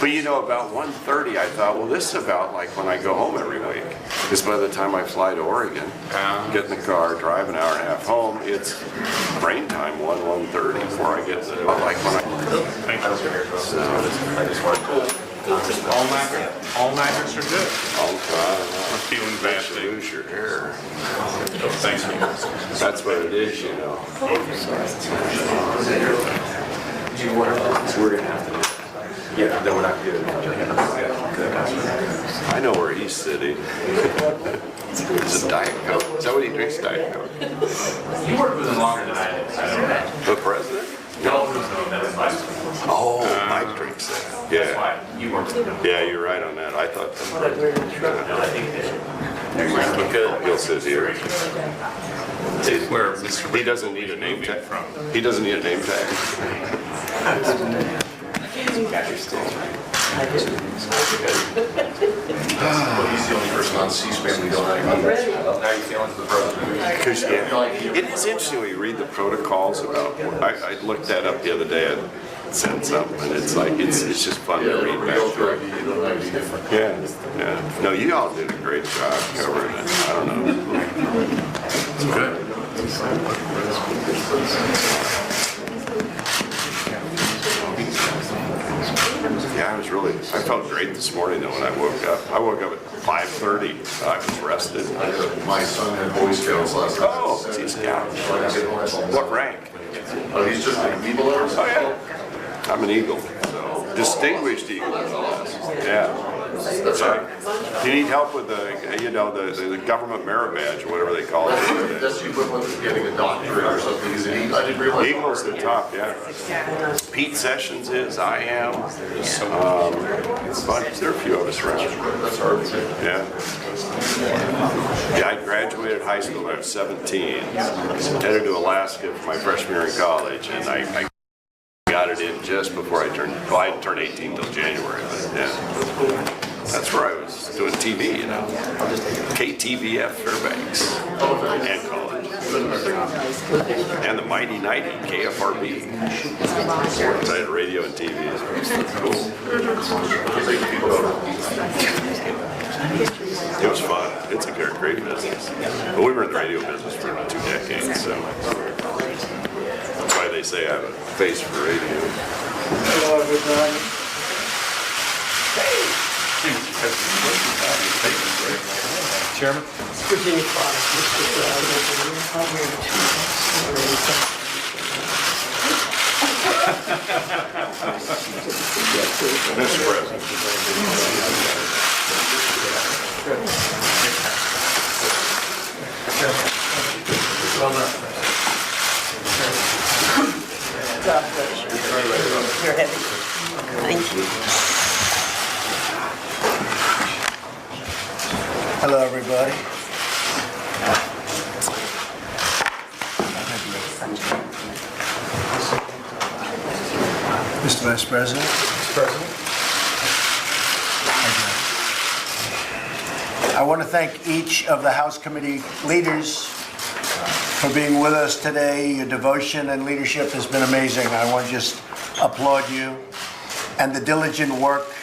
But you know, about 1:30, I thought, well, this is about like when I go home every week. Because by the time I fly to Oregon, get in the car, drive an hour and a half home, it's brain time 1:30 before I get to like when I. Thank you. So, I just want to. All matters are good. I'm Feeling bad to thing. lose your hair. Thanks. That's what it is, you know. We're gonna have to. Yeah, then we're not good. I know where he's sitting. It's a Diet Coke. Is that what he drinks, Diet Coke? You worked with him longer than I did. The president? No. Oh, Mike drinks that. That's Yeah. why you worked with him. Yeah, you're right on that. I thought the president. Because He'll sit here. where Mr. He doesn't need a name tag. from. He doesn't need a name tag. Well, he's the only person on C-SPAN we don't have. How you feeling for the president? Because it is interesting when you read the protocols about. I looked that up the other day and sent something, and it's like it's just fun to read back through. Yeah, yeah. No, you all did a great job covering it. I don't know. It's good. Yeah, I felt great this morning though when I woke up. I woke up at 5:30. I was rested. My son had Boy Scouts last night. Oh, he's Scout. What rank? Oh, he's just an Eagle Air? Oh, yeah. I'm an Eagle, so distinguished Eagle. Yeah. That's right. You need help with the government merit badge or whatever they call it. That's the equivalent of getting a doctorate or something. He's an Eagle. I didn't realize. Eagle's the top, yeah. Pete Sessions is, I am. But there are a few of us around. That's hard. Yeah. Yeah, I graduated high school when I was 17. Headed to Alaska for my freshman year in college, and I got it in just before I turned 18 till January. But yeah, that's where I was doing TV, you know. KTVF Fairbanks and college. And the Mighty 90, KFRB. I had radio and TV. Cool. It was fun. It's a great business. But we were in the radio business for 2 decades, so that's why they say I have a face for radio. Hello, everybody. Chairman? Virginia Clark, Mr. Mr. President. Well done. God bless you. You're heavy. Thank you. Hello, everybody. Mr. Vice President. Mr. President. I want to thank each of the House Committee leaders for being with us today. Your devotion and leadership has been amazing. I want to just applaud you and the diligent work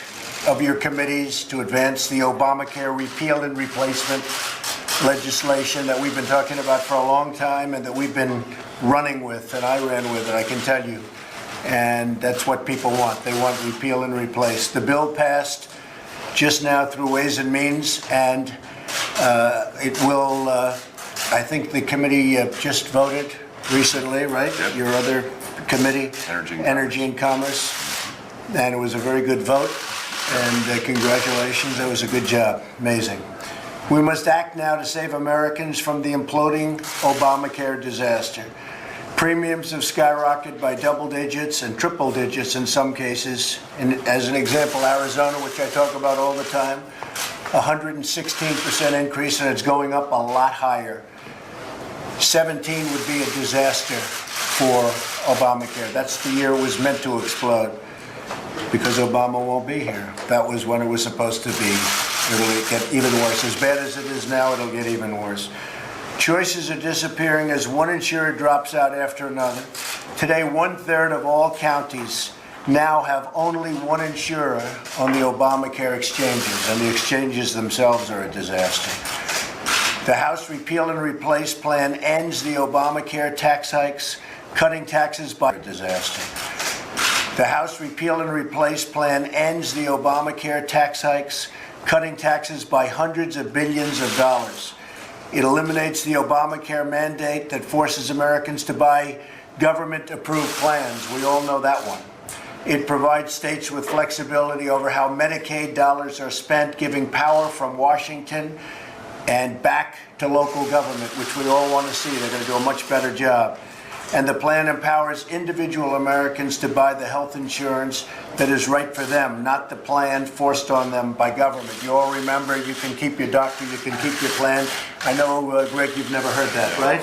of your committees to advance the Obamacare repeal and replacement legislation that we've been talking about for a long time and that we've been running with, and I ran with it, I can tell you. And that's what people want. They want repeal and replace. The bill passed just now through Ways and Means, and it will, I think the committee just voted recently, right? Yep. Your other committee? Energy and Commerce. And it was a very good vote, and congratulations, that was a good job, amazing. We must act now to save Americans from the imploding Obamacare disaster. Premiums have skyrocketed by double digits and triple digits in some cases. And as an example, Arizona, which I talk about all the time, 116% increase, and it's going up a lot higher. 17 would be a disaster for Obamacare. That's the year it was meant to explode, because Obama won't be here. That was when it was supposed to be. It'll get even worse. As bad as it is now, it'll get even worse. Choices are disappearing as one insurer drops out after another. Today, 1/3 of all counties now have only one insurer on the Obamacare exchanges, and the exchanges themselves are a disaster. The House Repeal and Replace plan ends the Obamacare tax hikes, cutting taxes by a disaster. The House Repeal and Replace plan ends the Obamacare tax hikes, cutting taxes by hundreds of billions of dollars. It eliminates the Obamacare mandate that forces Americans to buy government-approved plans. We all know that one. It provides states with flexibility over how Medicaid dollars are spent, giving power from Washington and back to local government, which we all want to see. They're going to do a much better job. And the plan empowers individual Americans to buy the health insurance that is right for them, not the plan forced on them by government. You all remember, you can keep your doctor, you can keep your plan. I know, Greg, you've never heard that, right?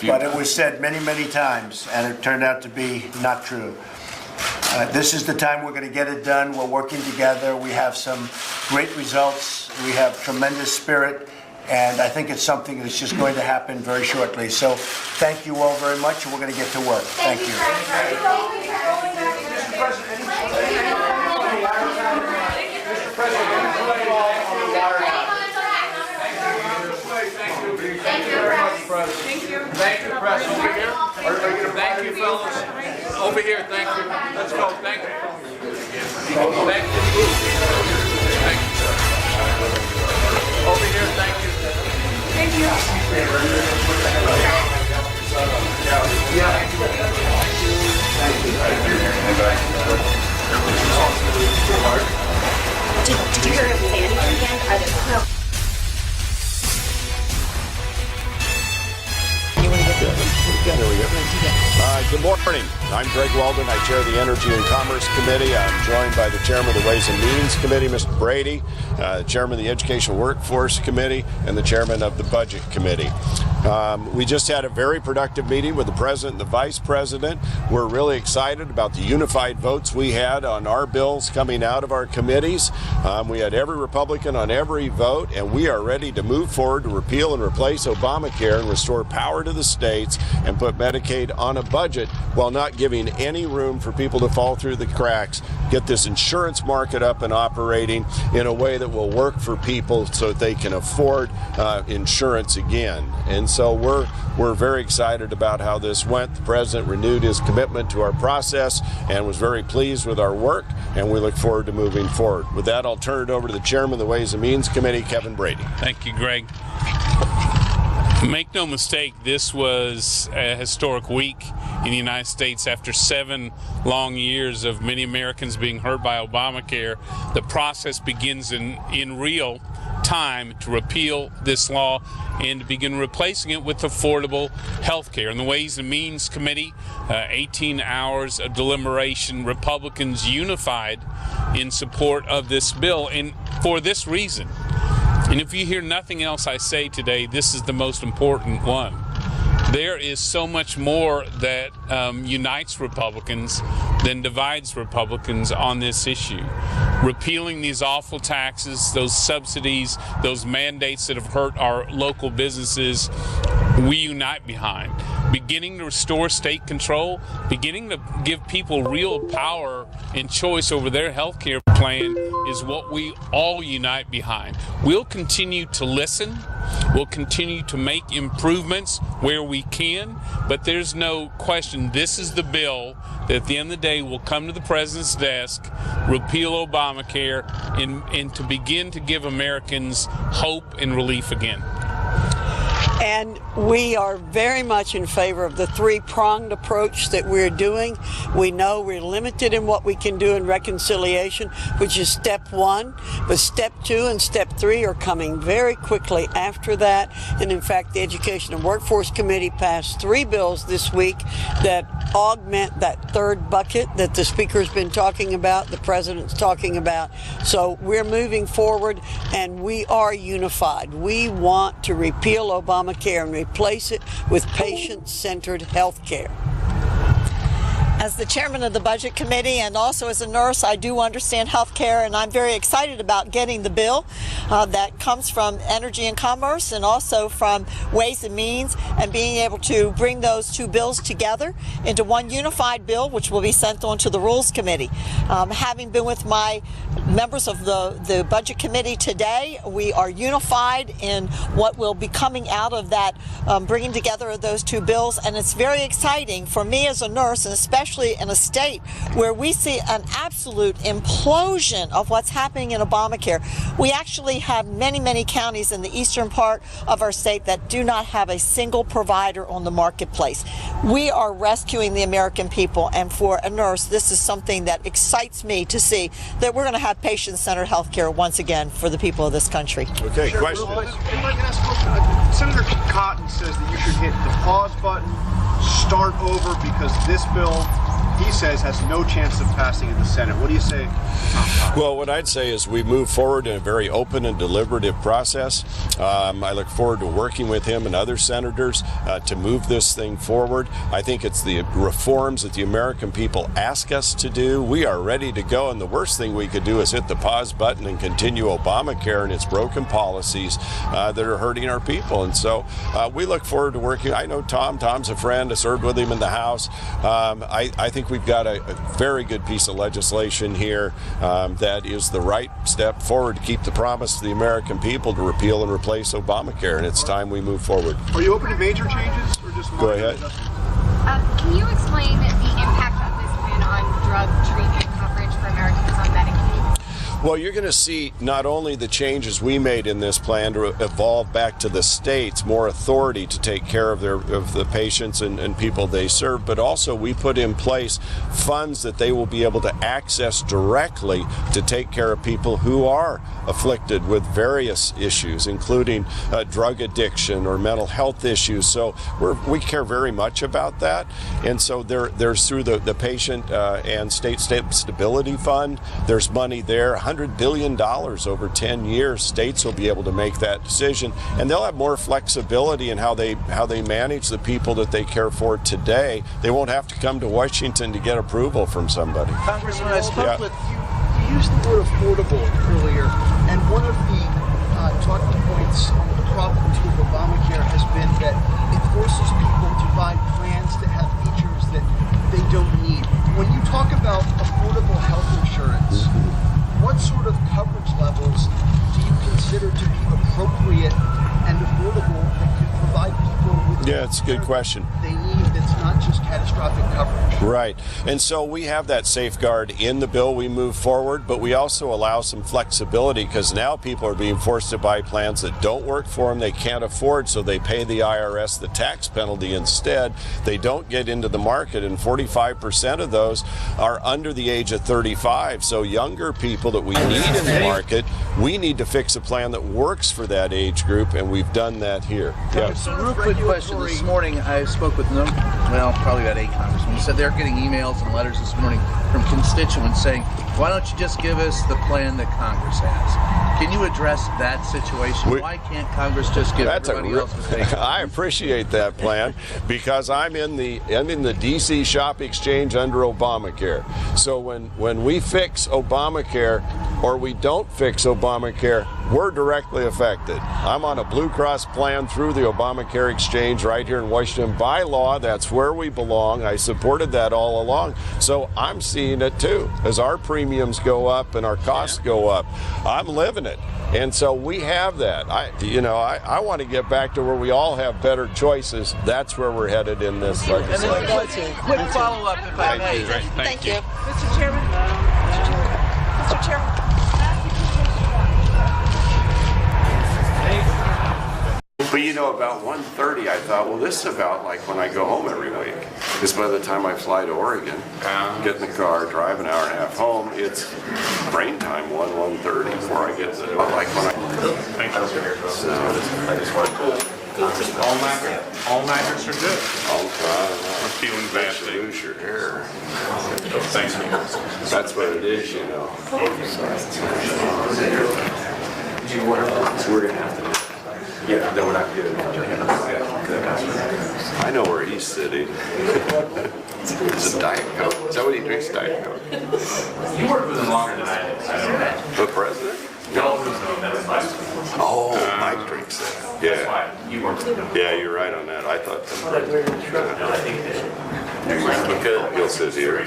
But it was said many, many times, and it turned out to be not true. This is the time we're going to get it done. We're working together. We have some great results. We have tremendous spirit. And I think it's something that's just going to happen very shortly. So thank you all very much, and we're going to get to work. Thank you. Thank you, press. Over here. Thank you, fellas. Over here, thank you. Let's go, thank you. Thank you. Thank you, sir. Over here, thank you. Thank you. Did you hear him say anything again? I didn't know. Good morning. I'm Greg Weldon. I chair the Energy and Commerce Committee. I'm joined by the chairman of the Ways and Means Committee, Mr. Brady, chairman of the Education Workforce Committee, and the chairman of the Budget Committee. We just had a very productive meeting with the president and the vice president. We're really excited about the unified votes we had on our bills coming out of our committees. We had every Republican on every vote, and we are ready to move forward to repeal and replace Obamacare and restore power to the states and put Medicaid on a budget while not giving any room for people to fall through the cracks, get this insurance market up and operating in a way that will work for people so that they can afford insurance again. And so we're very excited about how this went. The president renewed his commitment to our process and was very pleased with our work, and we look forward to moving forward. With that, I'll turn it over to the chairman of the Ways and Means Committee, Kevin Brady. Thank you, Greg. Make no mistake, this was a historic week in the United States. After 7 long years of many Americans being hurt by Obamacare, the process begins in real time to repeal this law and to begin replacing it with affordable health care. In the Ways and Means Committee, 18 hours of deliberation, Republicans unified in support of this bill, and for this reason. And if you hear nothing else I say today, this is the most important one. There is so much more that unites Republicans than divides Republicans on this issue. Repealing these awful taxes, those subsidies, those mandates that have hurt our local businesses, we unite behind. Beginning to restore state control, beginning to give people real power and choice over their health care plan is what we all unite behind. We'll continue to listen. We'll continue to make improvements where we can, but there's no question this is the bill that at the end of the day will come to the president's desk, repeal Obamacare, and to begin to give Americans hope and relief again. And we are very much in favor of the three-pronged approach that we're doing. We know we're limited in what we can do in reconciliation, which is step 1, but step 2 and step 3 are coming very quickly after that. And in fact, the Education and Workforce Committee passed 3 bills this week that augment that third bucket that the Speaker's been talking about, the President's talking about. So we're moving forward, and we are unified. We want to repeal Obamacare and replace it with patient-centered health care. As the chairman of the Budget Committee and also as a nurse, I do understand health care, and I'm very excited about getting the bill that comes from Energy and Commerce and also from Ways and Means, and being able to bring those two bills together into one unified bill, which will be sent on to the Rules Committee. Having been with my members of the Budget Committee today, we are unified in what will be coming out of that bringing together of those two bills, and it's very exciting for me as a nurse, and especially in a state where we see an absolute implosion of what's happening in Obamacare. We actually have many counties in the eastern part of our state that do not have a single provider on the marketplace. We are rescuing the American people, and for a nurse, this is something that excites me to see that we're going to have patient-centered health care once again for the people of this country. Okay, question. Senator Cotton says that you should hit the pause button, start over, because this bill, he says, has no chance of passing in the Senate. What do you say? Well, what I'd say is we move forward in a very open and deliberative process. I look forward to working with him and other senators to move this thing forward. I think it's the reforms that the American people ask us to do. We are ready to go, and the worst thing we could do is hit the pause button and continue Obamacare and its broken policies that are hurting our people. And so we look forward to working. I know Tom. Tom's a friend. I served with him in the House. I think we've got a very good piece of legislation here that is the right step forward to keep the promise to the American people to repeal and replace Obamacare, and it's time we move forward. Are you open to major changes or just Go ahead. Can you explain the impact of this plan on drug treatment coverage for Americans on Medicaid? Well, you're going to see not only the changes we made in this plan to evolve back to the states more authority to take care of the patients and people they serve, but also we put in place funds that they will be able to access directly to take care of people who are afflicted with various issues, including drug addiction or mental health issues. So we care very much about that. And so there's through the Patient and State Stability Fund, there's money there. $100 billion over 10 years. States will be able to make that decision, and they'll have more flexibility in how they manage the people that they care for today. They won't have to come to Washington to get approval from somebody. Congressman, I spoke with you used the word affordable earlier, and one of the talking points on the problems with Obamacare has been that it forces people to buy plans that have features that they don't need. When you talk about affordable health insurance, what sort of coverage levels do you consider to be appropriate and affordable that could provide people with it's a good question. they need that's not just catastrophic coverage? Right. And so we have that safeguard in the bill we move forward, but we also allow some flexibility because now people are being forced to buy plans that don't work for them, they can't afford, so they pay the IRS the tax penalty instead. They don't get into the market, and 45% of those are under the age of 35. So younger people that we need in the market, we need to fix a plan that works for that age group, and we've done that here. Yeah. So real quick question. This morning I spoke with probably about 8 congressmen. He said they're getting emails and letters this morning from constituents saying, why don't you just give us the plan that Congress has? Can you address that situation? Why can't Congress just give everybody else the thing? I appreciate that plan because I'm in the DC Shop Exchange under Obamacare. So when we fix Obamacare or we don't fix Obamacare, we're directly affected. I'm on a Blue Cross plan through the Obamacare Exchange right here in Washington. By law, that's where we belong. I supported that all along. So I'm seeing it too. As our premiums go up and our costs go up, I'm living it. And so we have that. I want to get back to where we all have better choices. That's where we're headed in this legislation. Quick follow-up, if I may. Thank you. Mr. Chairman? Mr. Chairman? But about 1:30, I thought, well, this is about like when I go home every week. Because by the time I fly to Oregon, get in the car, drive an hour and a half home, it's brain time, 1:30 before I get to like when I. Thank you. I just wanted to. All-nighters are good. I'm feeling bad to today. lose your hair. Thanks, man. That's what it is, We're going to have to. Yeah, then we're not going to do it. I know where he's sitting. It's a Diet Coke. Is that what he drinks, Diet Coke? You worked with him longer than I did. The president? No. Oh, Mike drinks that. Yeah. You worked with him. Yeah, you're right on that. I thought the president. He'll sit here.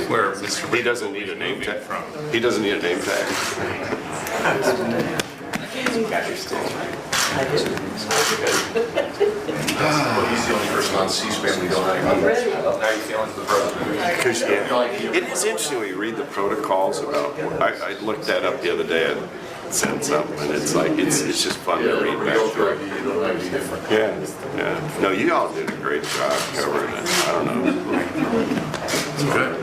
Where Mr. He doesn't need a name tag. He doesn't need a name tag. Well, he's the only person on C-SPAN we don't like. How you feeling for the president? It is interesting when you read the protocols about. I looked that up the other day and said something, and it's like it's just fun to read back through. Yeah, yeah. No, you all did a great job covering it. I don't know. Good.